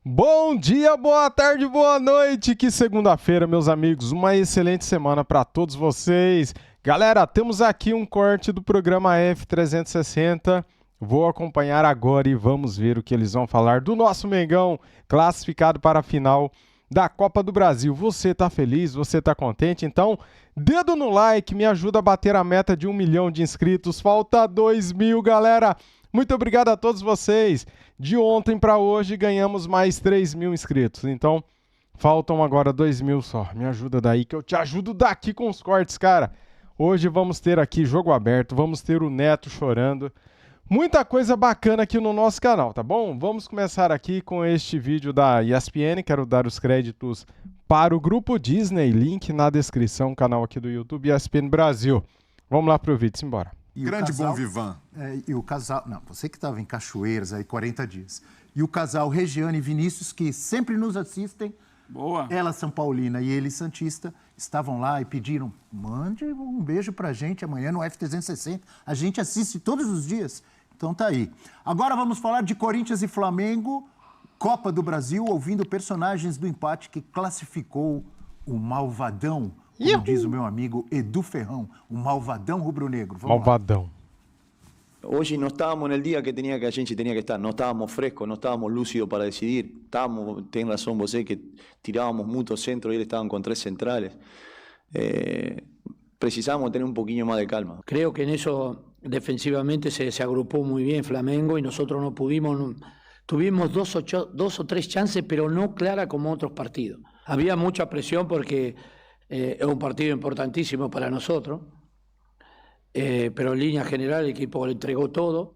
Bom dia, boa tarde, boa noite. Que segunda-feira, meus amigos. Uma excelente semana para todos vocês. Galera, temos aqui um corte do programa F360. Vou acompanhar agora e vamos ver o que eles vão falar do nosso Mengão classificado para a final da Copa do Brasil. Você tá feliz? Você tá contente? Então, dedo no like, me ajuda a bater a meta de 1 milhão de inscritos. Falta 2.000, galera. Muito obrigado a todos vocês. De ontem para hoje ganhamos mais 3.000 inscritos. Então, faltam agora 2.000 só. Me ajuda daí que eu te ajudo daqui com os cortes, cara. Hoje vamos ter aqui jogo aberto, vamos ter o Neto chorando. Muita coisa bacana aqui no nosso canal, tá bom? Vamos começar aqui com este vídeo da ESPN. Quero dar os créditos para o Grupo Disney. Link na descrição, canal aqui do YouTube, ESPN Brasil. Vamos lá pro vídeo, simbora. Grande Bom Vivan. E o casal... Não, você que estava em Cachoeiras aí 40 dias. E o casal Regiane e Vinícius, que sempre nos assistem. Boa. Ela São Paulina e ele Santista, estavam lá e pediram, mande um beijo pra gente amanhã no F360. A gente assiste todos os dias. Então tá aí. Agora vamos falar de Corinthians e Flamengo, Copa do Brasil, ouvindo personagens do empate que classificou o Malvadão, como diz o meu amigo Edu Ferrão, o Malvadão rubro-negro. Malvadão. Hoy no estábamos en el día que a gente tenía que estar, no estábamos frescos, no estábamos lúcidos para decidir, ten razón vos, que tirábamos muchos centros y ellos estaban con 3 centrales. Precisamos tener un poquito más de calma. Creo que en eso defensivamente se agrupó muy bien Flamengo y nosotros no pudimos, tuvimos dos o tres chances, pero no clara como otros partidos. Había mucha presión porque es un partido importantísimo para nosotros. Pero en línea general el equipo le entregou todo.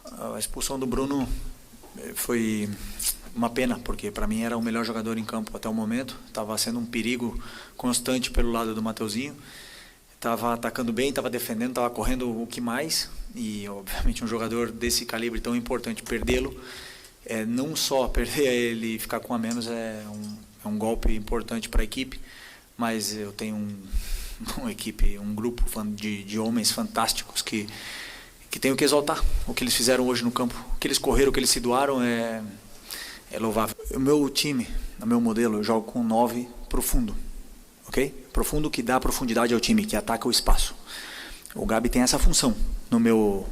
A expulsão do Bruno foi uma pena, porque para mim era o melhor jogador em campo até o momento. Estava sendo um perigo constante pelo lado do Mateuzinho. Estava atacando bem, estava defendendo, estava correndo o que mais. E obviamente um jogador desse calibre tão importante, perdê-lo, não só perder ele e ficar com a menos é um golpe importante para a equipe, mas eu tenho uma equipe, um grupo de homens fantásticos que tenho que exaltar o que eles fizeram hoje no campo, o que eles correram, o que eles se doaram é louvável. O meu time, o meu modelo, eu jogo com 9 profundo, ok? Profundo que dá profundidade ao time, que ataca o espaço. O Gabi tem essa função no meu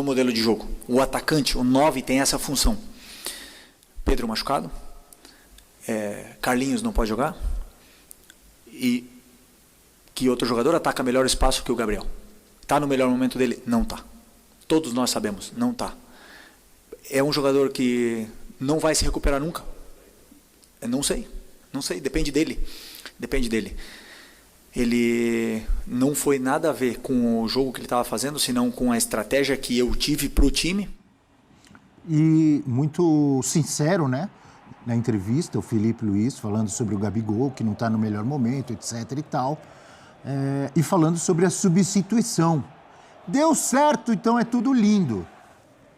modelo de jogo. O atacante, o 9, tem essa função. Pedro machucado, Carlinhos não pode jogar e que outro jogador ataca melhor o espaço que o Gabriel. Está no melhor momento dele? Não está. Todos nós sabemos, não está. É um jogador que não vai se recuperar nunca? Não sei, depende dele. Ele não foi nada a ver com o jogo que ele estava fazendo, senão com a estratégia que eu tive para o time. E muito sincero, né? Na entrevista, o Felipe Luiz falando sobre o Gabigol, que não está no melhor momento, etc e tal. E falando sobre a substituição. Deu certo, então é tudo lindo.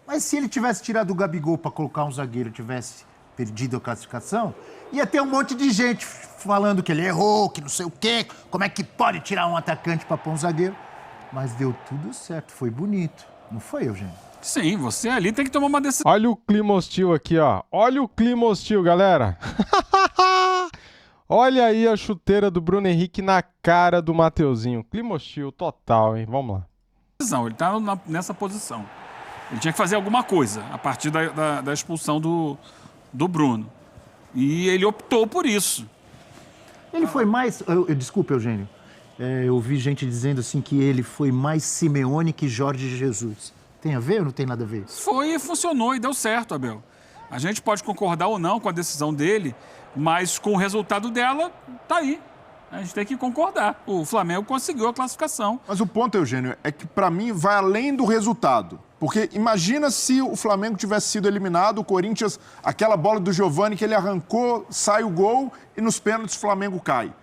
Mas se ele tivesse tirado o Gabigol para colocar um zagueiro, tivesse perdido a classificação, ia ter um monte de gente falando que ele errou, que não sei o quê, como é que pode tirar um atacante para pôr um zagueiro. Mas deu tudo certo, foi bonito. Não foi, Eugênio? Sim, você ali tem que tomar uma decisão. Olha o clima hostil aqui, ó. Olha o clima hostil, galera. Olha aí a chuteira do Bruno Henrique na cara do Mateuzinho. Clima hostil total, hein? Vamos lá. Ele tá nessa posição. Ele tinha que fazer alguma coisa a partir da expulsão do Bruno. E ele optou por isso. Ele foi mais... Desculpa, Eugênio. Eu ouvi gente dizendo assim que ele foi mais Simeone que Jorge Jesus. Tem a ver ou não tem nada a ver? Foi e funcionou e deu certo, Abel. A gente pode concordar ou não com a decisão dele, mas com o resultado dela, tá aí. A gente tem que concordar. O Flamengo conseguiu a classificação. Mas o ponto, Eugênio, é que para mim vai além do resultado. Porque imagina se o Flamengo tivesse sido eliminado, o Corinthians, aquela bola do Giovani que ele arrancou, sai o gol e nos pênaltis o Flamengo cai.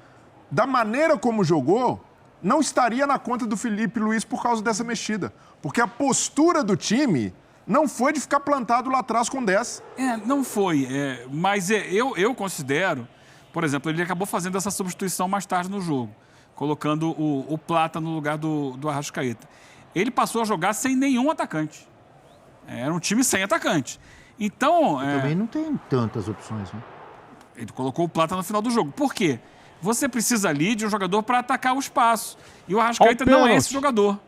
Da maneira como jogou, não estaria na conta do Felipe Luiz por causa dessa mexida. Porque a postura do time não foi de ficar plantado lá atrás com 10. Não foi. Mas eu considero, por exemplo, ele acabou fazendo essa substituição mais tarde no jogo, colocando o Plata no lugar do Arrascaeta. Ele passou a jogar sem nenhum atacante. Era um time sem atacante. Então... Também não tem tantas opções, né? Ele colocou o Plata no final do jogo. Por quê? Você precisa ali de um jogador para atacar o espaço. E o Arrascaeta não é esse jogador.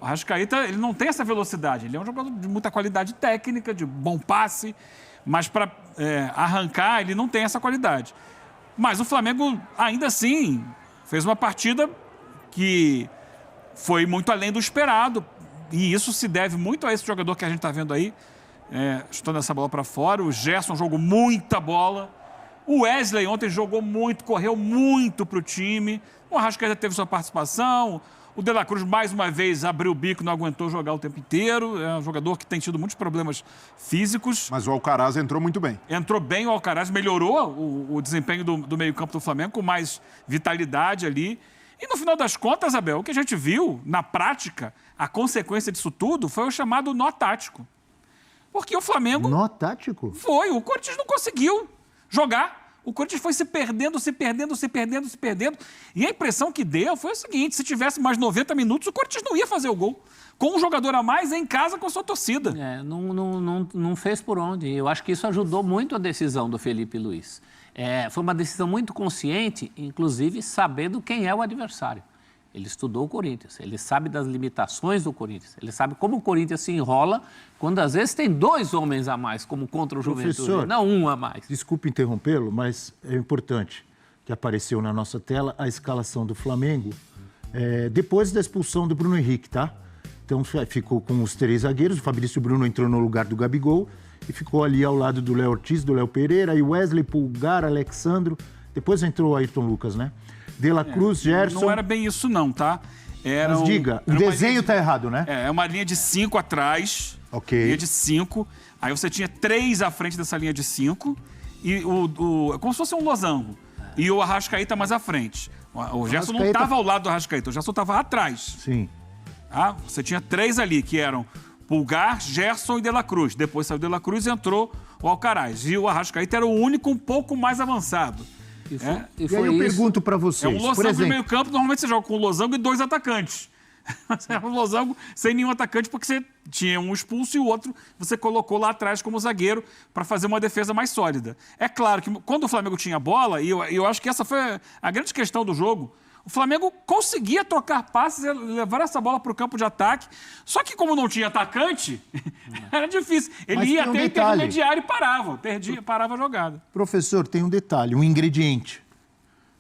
O Arrascaeta, ele não tem essa velocidade. Ele é um jogador de muita qualidade técnica, de bom passe, mas para arrancar, ele não tem essa qualidade. Mas o Flamengo, ainda assim, fez uma partida que foi muito além do esperado. E isso se deve muito a esse jogador que a gente está vendo aí, chutando essa bola para fora. O Gerson jogou muita bola. O Wesley ontem jogou muito, correu muito para o time. O Arrascaeta teve sua participação. O De La Cruz, mais uma vez, abriu o bico, não aguentou jogar o tempo inteiro. É um jogador que tem tido muitos problemas físicos. Mas o Alcaraz entrou muito bem. Entrou bem o Alcaraz, melhorou o desempenho do meio-campo do Flamengo, com mais vitalidade ali. E no final das contas, Abel, o que a gente viu, na prática, a consequência disso tudo foi o chamado nó tático. Porque o Flamengo... Nó tático? Foi, o Corinthians não conseguiu jogar. O Corinthians foi se perdendo. E a impressão que deu foi o seguinte, se tivesse mais 90 minutos, o Corinthians não ia fazer o gol. Com um jogador a mais em casa com a sua torcida. Não fez por onde. Eu acho que isso ajudou muito a decisão do Felipe Luiz. Foi uma decisão muito consciente, inclusive sabendo quem é o adversário. Ele estudou o Corinthians, ele sabe das limitações do Corinthians, ele sabe como o Corinthians se enrola quando às vezes tem 2 homens a mais, como contra o Juventude, não um a mais. Desculpe interrompê-lo, mas é importante que apareceu na nossa tela a escalação do Flamengo depois da expulsão do Bruno Henrique, tá? Então ficou com os 3 zagueiros, o Fabrício Bruno entrou no lugar do Gabigol e ficou ali ao lado do Léo Ortiz, do Léo Pereira, e Wesley, Pulgar, Alexandro, depois entrou o Ayrton Lucas, né? De La Cruz, Gerson... Não era bem isso não, tá? Mas diga, o desenho tá errado, né? É uma linha de 5 atrás. Ok. Linha de 5. Aí você tinha 3 à frente dessa linha de 5. E como se fosse um losango. E o Arrascaeta mais à frente. O Gerson não estava ao lado do Arrascaeta, o Gerson estava atrás. Sim. Você tinha 3 ali, que eram Pulgar, Gerson e De La Cruz. Depois saiu De La Cruz e entrou o Alcaraz. E o Arrascaeta era o único um pouco mais avançado. E aí eu pergunto para vocês, um losango de meio campo, normalmente você joga com um losango e 2 atacantes. É um losango sem nenhum atacante, porque você tinha um expulso e o outro você colocou lá atrás como zagueiro para fazer uma defesa mais sólida. É claro que quando o Flamengo tinha bola, e eu acho que essa foi a grande questão do jogo, o Flamengo conseguia trocar passes e levar essa bola para o campo de ataque, só que como não tinha atacante, era difícil. Ele ia até intermediário e parava a jogada. Professor, tem um detalhe, um ingrediente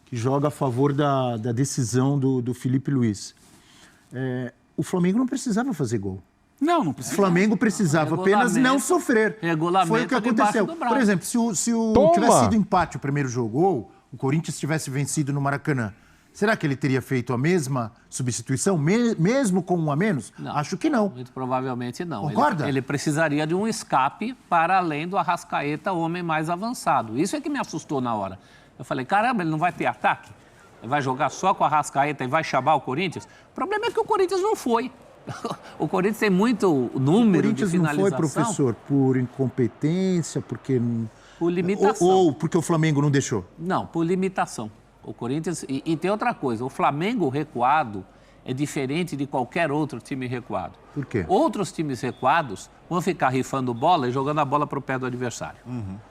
que joga a favor da decisão do Felipe Luiz. O Flamengo não precisava fazer gol. Não precisava. O Flamengo precisava apenas não sofrer. Foi o que aconteceu. Por exemplo, se tivesse sido empate o primeiro jogo, ou o Corinthians tivesse vencido no Maracanã, será que ele teria feito a mesma substituição, mesmo com 1 a menos? Não, acho que não. Muito provavelmente não. Concorda? Ele precisaria de um escape para além do Arrascaeta, o homem mais avançado. Isso é que me assustou na hora. Eu falei, caramba, ele não vai ter ataque? Ele vai jogar só com a Arrascaeta e vai chamar o Corinthians? O problema é que o Corinthians não foi. O Corinthians tem muito número de finalização. O Corinthians não foi, professor, por incompetência, porque... Por limitação. Ou porque o Flamengo não deixou? Não, por limitação. O Corinthians... E tem outra coisa, o Flamengo recuado é diferente de qualquer outro time recuado. Por quê? Outros times recuados vão ficar rifando bola e jogando a bola para o pé do adversário.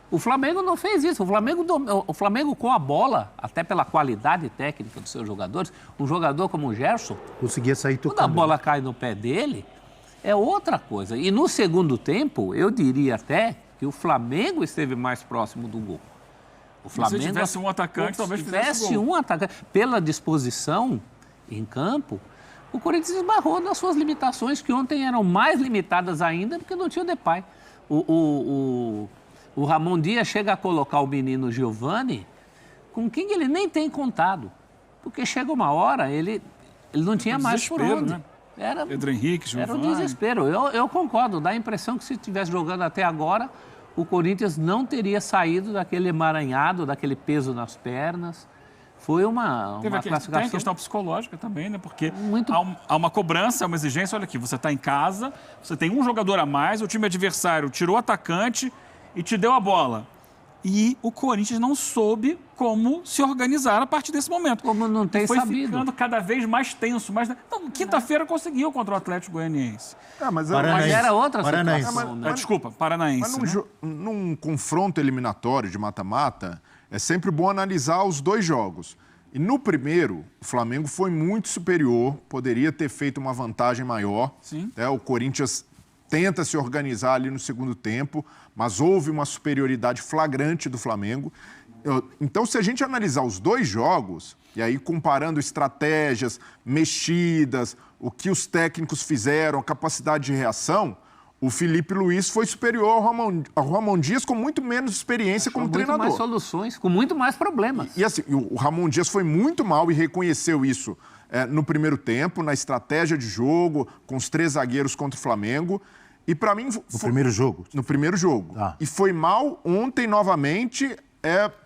O Flamengo não fez isso. O Flamengo com a bola, até pela qualidade técnica dos seus jogadores, um jogador como o Gerson... conseguia sair tocando. Quando a bola cai no pé dele, é outra coisa. E no segundo tempo, eu diria até que o Flamengo esteve mais próximo do gol. O Flamengo, se tivesse um atacante, talvez tivesse um atacante. Pela disposição em campo, o Corinthians esbarrou nas suas limitações, que ontem eram mais limitadas ainda, porque não tinha o Depay. O Ramon Dias chega a colocar o menino Giovani com quem ele nem tem contado. Porque chega uma hora, ele não tinha mais por onde. Né? Pedro Henrique, Giovani. Era um desespero. Eu concordo, dá a impressão que se estivesse jogando até agora, o Corinthians não teria saído daquele emaranhado, daquele peso nas pernas. Foi uma classificação... Tem a questão psicológica também, né? Porque há uma cobrança, uma exigência. Olha aqui, você está em casa, você tem um jogador a mais, o time adversário tirou o atacante e te deu a bola. E o Corinthians não soube como se organizar a partir desse momento. Como não tem Foi sabido. ficando cada vez mais tenso. Então, quinta-feira conseguiu contra o Atlético Goianiense. Mas era outra Paranaense. situação. Desculpa, Paranaense. Mas num confronto eliminatório de mata-mata, é sempre bom analisar os dois jogos. E no primeiro, o Flamengo foi muito superior, poderia ter feito uma vantagem maior. Sim. O Corinthians tenta se organizar ali no segundo tempo, mas houve uma superioridade flagrante do Flamengo. Então, se a gente analisar os dois jogos, e aí comparando estratégias, mexidas, o que os técnicos fizeram, a capacidade de reação, o Felipe Luiz foi superior ao Ramon Dias com muito menos experiência como treinador. Com muito mais soluções, com muito mais problemas. E assim, o Ramon Dias foi muito mal e reconheceu isso no primeiro tempo, na estratégia de jogo, com os 3 zagueiros contra o Flamengo. E para mim... No primeiro jogo? No primeiro jogo. Ah. E foi mal ontem novamente,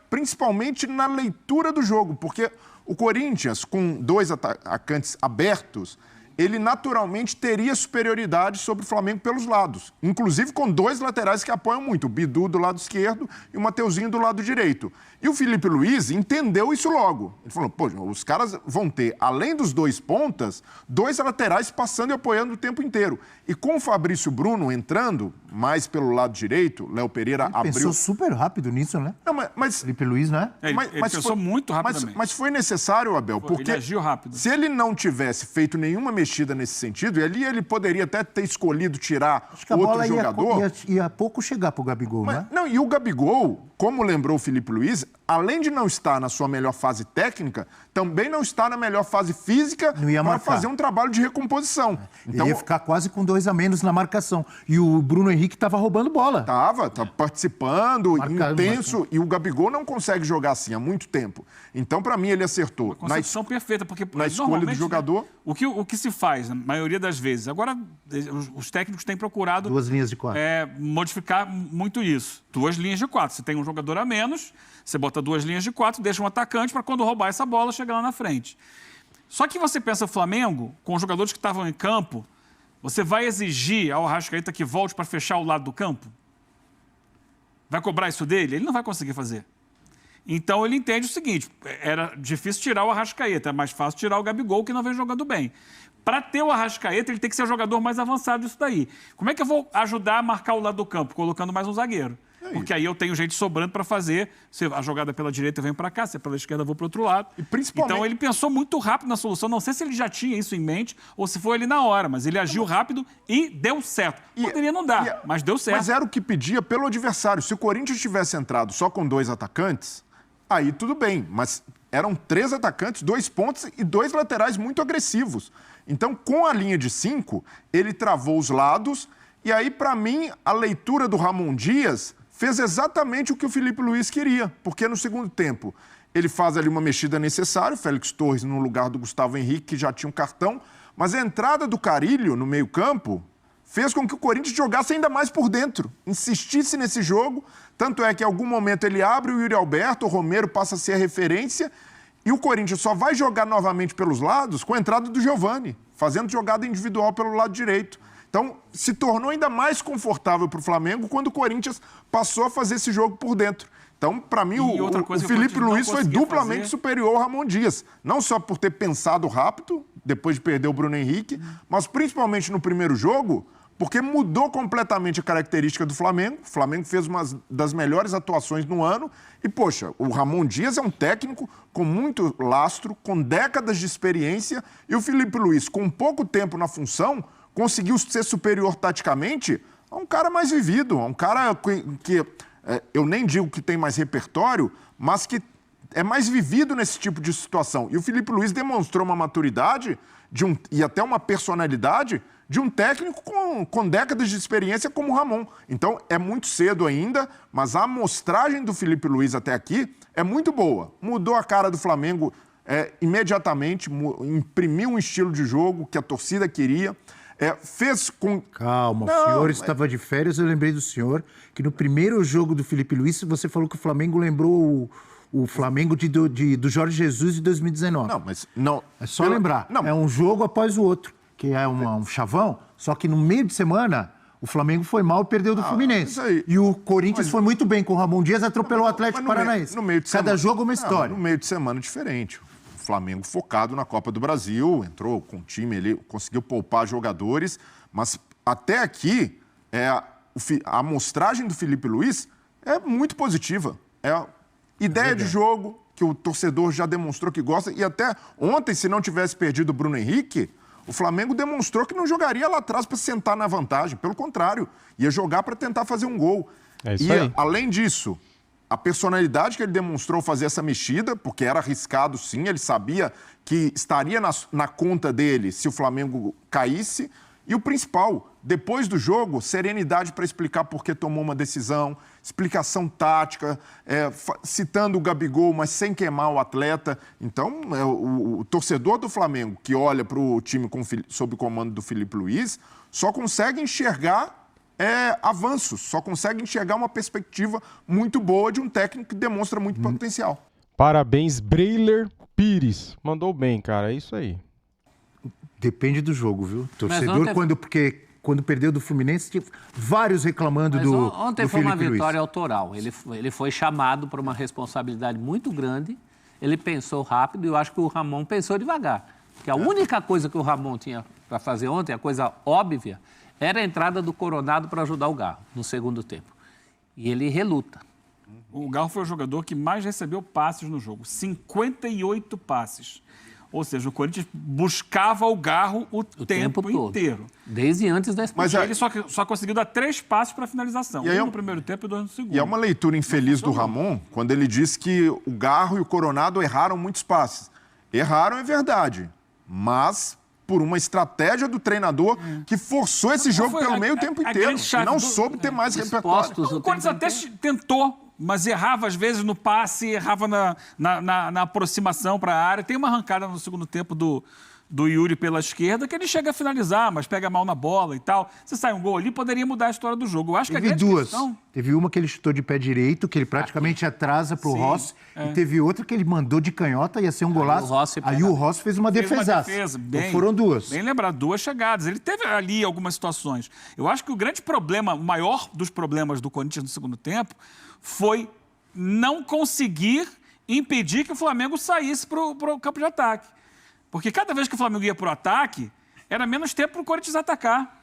principalmente na leitura do jogo, porque o Corinthians, com 2 atacantes abertos, ele naturalmente teria superioridade sobre o Flamengo pelos lados. Inclusive com 2 laterais que apoiam muito, o Bidu do lado esquerdo e o Mateuzinho do lado direito. E o Felipe Luiz entendeu isso logo. Ele falou, pô, os caras vão ter, além dos 2 pontas, 2 laterais passando e apoiando o tempo inteiro. E com o Fabrício Bruno entrando mais pelo lado direito, Léo Pereira Ele abriu... pensou super rápido nisso, né? Não, mas Felipe Luiz, né? Ele pensou muito rapidamente. Mas foi necessário, Abel, porque ele agiu rápido. se ele não tivesse feito nenhuma mexida nesse sentido, e ali ele poderia até ter escolhido tirar Acho que a outro bola jogador. ia pouco chegar pro Gabigol, né? Não, e o Gabigol, como lembrou o Felipe Luiz, além de não estar na sua melhor fase técnica, também não está na melhor fase física para fazer um trabalho de recomposição. Então, ele ia ficar quase com 2 a menos na marcação. E o Bruno Henrique estava roubando bola. Tá participando, intenso, e o Gabigol não consegue jogar assim há muito tempo. Então, para mim, ele acertou. Concepção perfeita, porque na escolha do jogador. Né, o que se faz, na maioria das vezes, agora os técnicos têm procurado 2 linhas de 4. Modificar muito isso. 2 linhas de 4. Você tem um jogador a menos, você bota 2 linhas de 4, deixa um atacante para quando roubar essa bola, chegar lá na frente. Só que você pensa o Flamengo, com os jogadores que estavam em campo, você vai exigir ao Arrascaeta que volte para fechar o lado do campo? Vai cobrar isso dele? Ele não vai conseguir fazer. Então ele entende o seguinte, era difícil tirar o Arrascaeta, é mais fácil tirar o Gabigol, que não vem jogando bem. Para ter o Arrascaeta, ele tem que ser o jogador mais avançado disso daí. Como é que eu vou ajudar a marcar o lado do campo? Colocando mais um zagueiro. Porque aí eu tenho gente sobrando para fazer. Se a jogada pela direita eu venho para cá, se é pela esquerda eu vou para o outro lado. E principalmente... Então ele pensou muito rápido na solução. Não sei se ele já tinha isso em mente ou se foi ali na hora, mas ele agiu rápido e deu certo. Poderia não dar, mas deu certo. Mas era o que pedia pelo adversário. Se o Corinthians tivesse entrado só com 2 atacantes, aí tudo bem. Mas eram 3 atacantes, 2 pontos e 2 laterais muito agressivos. Então, com a linha de 5, ele travou os lados. E aí, para mim, a leitura do Ramon Dias fez exatamente o que o Felipe Luiz queria. Porque no segundo tempo, ele faz ali uma mexida necessária, Félix Torres no lugar do Gustavo Henrique, que já tinha um cartão. Mas a entrada do Carrilho no meio-campo fez com que o Corinthians jogasse ainda mais por dentro, insistisse nesse jogo. Tanto é que em algum momento ele abre o Yuri Alberto, o Romero passa a ser a referência. E o Corinthians só vai jogar novamente pelos lados com a entrada do Giovani, fazendo jogada individual pelo lado direito. Então, se tornou ainda mais confortável para o Flamengo quando o Corinthians passou a fazer esse jogo por dentro. Então, para mim, o Felipe Luiz foi duplamente superior ao Ramon Dias. Não só por ter pensado rápido, depois de perder o Bruno Henrique, mas principalmente no primeiro jogo, porque mudou completamente a característica do Flamengo. O Flamengo fez uma das melhores atuações no ano. E, poxa, o Ramon Dias é um técnico com muito lastro, com décadas de experiência. E o Felipe Luiz, com pouco tempo na função, conseguiu ser superior taticamente a um cara mais vivido, a um cara que eu nem digo que tem mais repertório, mas que é mais vivido nesse tipo de situação. E o Felipe Luiz demonstrou uma maturidade e até uma personalidade de um técnico com décadas de experiência como o Ramon. Então, é muito cedo ainda, mas a amostragem do Felipe Luiz até aqui é muito boa. Mudou a cara do Flamengo imediatamente, imprimiu um estilo de jogo que a torcida queria. Fez com... Calma, o senhor estava de férias, eu lembrei do senhor que no primeiro jogo do Felipe Luiz, você falou que o Flamengo lembrou o Flamengo do Jorge Jesus de 2019. Não, mas não... É só lembrar, é um jogo após o outro, que é um chavão, só que no meio de semana O Flamengo foi mal e perdeu do Fluminense. isso aí. E o Corinthians foi muito bem com o Ramon Dias, atropelou o Atlético Paranaense. No meio de Cada semana, jogo uma história. No meio de semana diferente. O Flamengo focado na Copa do Brasil, entrou com o time, ele conseguiu poupar jogadores, mas até aqui a amostragem do Felipe Luiz é muito positiva. É ideia de jogo que o torcedor já demonstrou que gosta, e até ontem, se não tivesse perdido o Bruno Henrique, o Flamengo demonstrou que não jogaria lá atrás para sentar na vantagem. Pelo contrário, ia jogar para tentar fazer um gol. É isso aí. Além disso, a personalidade que ele demonstrou fazer essa mexida, porque era arriscado sim, ele sabia que estaria na conta dele se o Flamengo caísse. E o principal, depois do jogo, serenidade para explicar por que tomou uma decisão, explicação tática, citando o Gabigol, mas sem queimar o atleta. Então, o torcedor do Flamengo que olha para o time sob o comando do Felipe Luiz só consegue enxergar avanços, só consegue enxergar uma perspectiva muito boa de um técnico que demonstra muito potencial. Parabéns, Breiler Pires. Mandou bem, cara, é isso aí. Depende do jogo, viu? Torcedor, porque quando perdeu do Fluminense, tinha vários reclamando Mas do ontem do foi uma Felipe vitória Luiz. autoral. Ele foi chamado por uma responsabilidade muito grande, ele pensou rápido e eu acho que o Ramon pensou devagar. Porque a única coisa que o Ramon tinha para fazer ontem, a coisa óbvia, era a entrada do Coronado para ajudar o Garro no segundo tempo. E ele reluta. O Garro foi o jogador que mais recebeu passes no jogo, 58 passes. Ou seja, o Corinthians buscava o Garro o tempo todo, inteiro. Desde antes da expulsão. Mas ele só conseguiu dar 3 passes para finalização. Um no primeiro tempo e 2 no segundo. E é uma leitura infeliz do Ramon quando ele diz que o Garro e o Coronado erraram muitos passes. Erraram, é verdade, mas por uma estratégia do treinador que forçou esse jogo pelo meio o tempo inteiro. E não soube ter mais repertório. O Corinthians até tentou, mas errava às vezes no passe, errava na aproximação para a área. Tem uma arrancada no segundo tempo do Yuri pela esquerda que ele chega a finalizar, mas pega mal na bola e tal. Se sai um gol ali, poderia mudar a história do jogo. Eu acho que a grande questão... Teve uma que ele chutou de pé direito, que ele praticamente atrasa para o Rossi. E teve outra que ele mandou de canhota, ia ser um golaço. Aí o Rossi fez uma defesaça. Então foram duas. Bem lembrado, 2 chegadas. Ele teve ali algumas situações. Eu acho que o grande problema, o maior dos problemas do Corinthians no segundo tempo, foi não conseguir impedir que o Flamengo saísse para o campo de ataque. Porque cada vez que o Flamengo ia para o ataque, era menos tempo para o Corinthians atacar.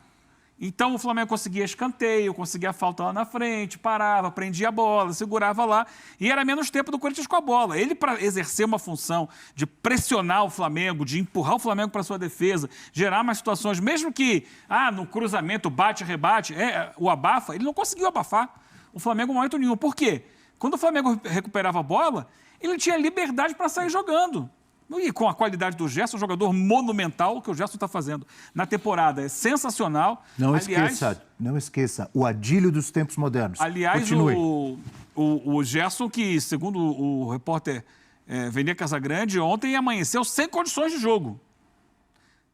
Então o Flamengo conseguia escanteio, conseguia falta lá na frente, parava, prendia a bola, segurava lá, e era menos tempo do Corinthians com a bola. Ele, para exercer uma função de pressionar o Flamengo, de empurrar o Flamengo para a sua defesa, gerar mais situações, mesmo que no cruzamento, bate-rebate, o abafa, ele não conseguiu abafar o Flamengo em momento nenhum. Por quê? Quando o Flamengo recuperava a bola, ele tinha liberdade para sair jogando. E com a qualidade do Gerson, um jogador monumental, o que o Gerson está fazendo na temporada é sensacional. Não esqueça, o Adílio dos tempos modernos. Aliás, o Gerson, que segundo o repórter Venia Casagrande, ontem amanheceu sem condições de jogo.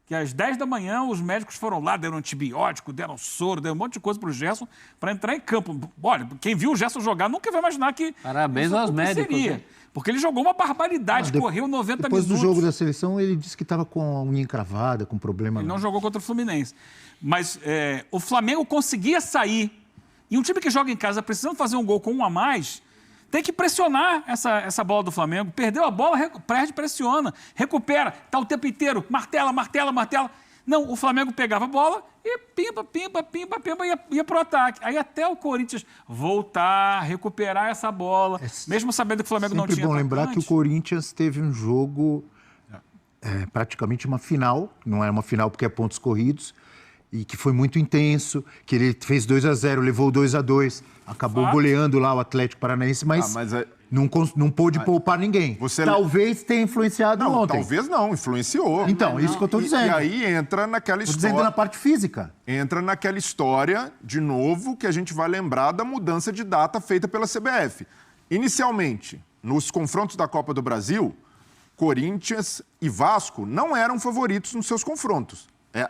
Que às 10 da manhã os médicos foram lá, deram antibiótico, deram soro, deram um monte de coisa para o Gerson para entrar em campo. Olha, quem viu o Gerson jogar nunca vai imaginar que... Parabéns aos médicos. Né? Porque ele jogou uma barbaridade, correu 90 depois minutos. Depois do jogo da seleção, ele disse que estava com a unha encravada, com problema. Ele não jogou contra o Fluminense. Mas o Flamengo conseguia sair. E um time que joga em casa, precisando fazer um gol com um a mais, tem que pressionar essa bola do Flamengo. Perdeu a bola, perde, pressiona, recupera, está o tempo inteiro, martela. Não, o Flamengo pegava a bola e pimba, ia pro ataque. Aí até o Corinthians voltar, recuperar essa bola, mesmo sabendo que o Flamengo não tinha atacante. É bom lembrar que o Corinthians teve um jogo, praticamente uma final, não era uma final porque é pontos corridos, e que foi muito intenso, que ele fez 2-0, levou 2-2, acabou goleando lá o Atlético Paranaense, mas não pôde poupar ninguém. Talvez tenha influenciado ontem. Talvez não, influenciou. Então, isso que eu estou dizendo. E aí entra naquela história... Estou dizendo na parte física. Entra naquela história, de novo, que a gente vai lembrar da mudança de data feita pela CBF. Inicialmente, nos confrontos da Copa do Brasil, Corinthians e Vasco não eram favoritos nos seus confrontos.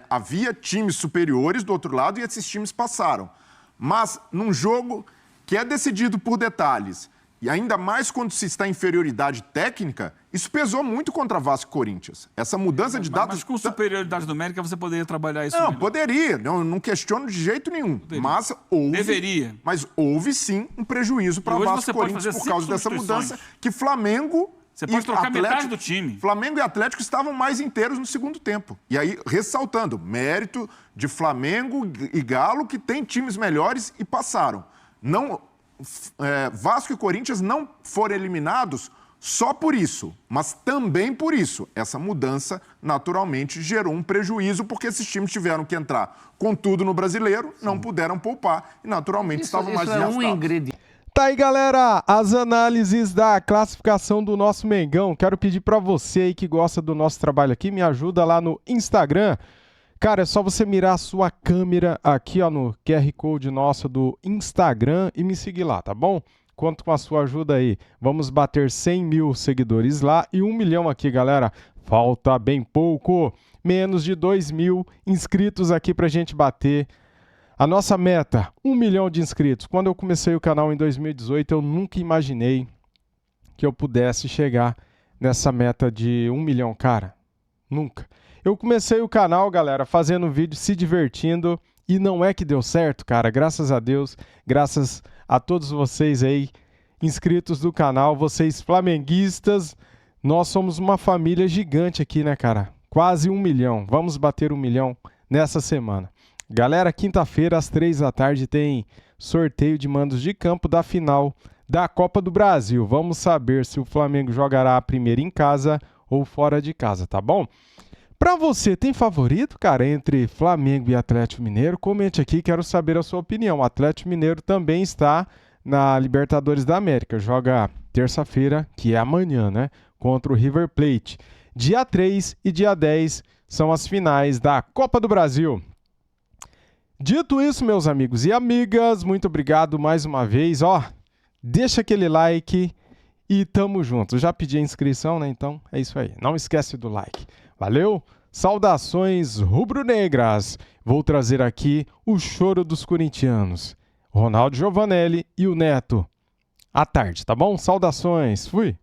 Havia times superiores do outro lado e esses times passaram. Mas num jogo que é decidido por detalhes E ainda mais quando se está em inferioridade técnica, isso pesou muito contra Vasco e Corinthians. Essa mudança de dados... Mas com superioridade numérica você poderia trabalhar isso Não, melhor. poderia. Não questiono de jeito nenhum. Poderia. Mas houve... Deveria. Mas houve, sim, um prejuízo para hoje Vasco você e pode Corinthians fazer por causa 5 dessa substituições. mudança que Flamengo... Você pode e trocar Atlético, metade do time. Flamengo e Atlético estavam mais inteiros no segundo tempo. E aí, ressaltando, mérito de Flamengo e Galo, que tem times melhores e passaram. Vasco e Corinthians não foram eliminados só por isso, mas também por isso. Essa mudança, naturalmente, gerou um prejuízo, porque esses times tiveram que entrar com tudo no Brasileiro, não puderam poupar e, naturalmente, estavam mais desgastados. Um ingrediente. Tá aí, galera, as análises da classificação do nosso Mengão. Quero pedir pra você aí que gosta do nosso trabalho aqui, me ajuda lá no Instagram. Cara, é só você mirar a sua câmera aqui, ó, no QR Code nosso do Instagram e me seguir lá, tá bom? Conto com a sua ajuda aí. Vamos bater 100 mil seguidores lá e 1 milhão aqui, galera. Falta bem pouco. Menos de 2 mil inscritos aqui pra gente bater a nossa meta, 1 milhão de inscritos. Quando eu comecei o canal em 2018, eu nunca imaginei que eu pudesse chegar nessa meta de 1 milhão, cara. Nunca. Eu comecei o canal, galera, fazendo vídeo, se divertindo, e não é que deu certo, cara. Graças a Deus, graças a todos vocês aí, inscritos do canal, vocês flamenguistas, nós somos uma família gigante aqui, né, cara? Quase 1 milhão. Vamos bater 1 milhão nessa semana. Galera, quinta-feira, às 3 da tarde, tem sorteio de mandos de campo da final da Copa do Brasil. Vamos saber se o Flamengo jogará a primeira em casa ou fora de casa, tá bom? Pra você, tem favorito, cara, entre Flamengo e Atlético Mineiro? Comente aqui, quero saber a sua opinião. O Atlético Mineiro também está na Libertadores da América. Joga terça-feira, que é amanhã, né? Contra o River Plate. Dia 3 e dia 10 são as finais da Copa do Brasil. Dito isso, meus amigos e amigas, muito obrigado mais uma vez. Ó, deixa aquele like e tamo junto. Já pedi a inscrição, né? Então é isso aí. Não esquece do like. Valeu? Saudações rubro-negras. Vou trazer aqui o choro dos corintianos. Ronaldo Giovanelli e o Neto. À tarde, tá bom? Saudações. Fui.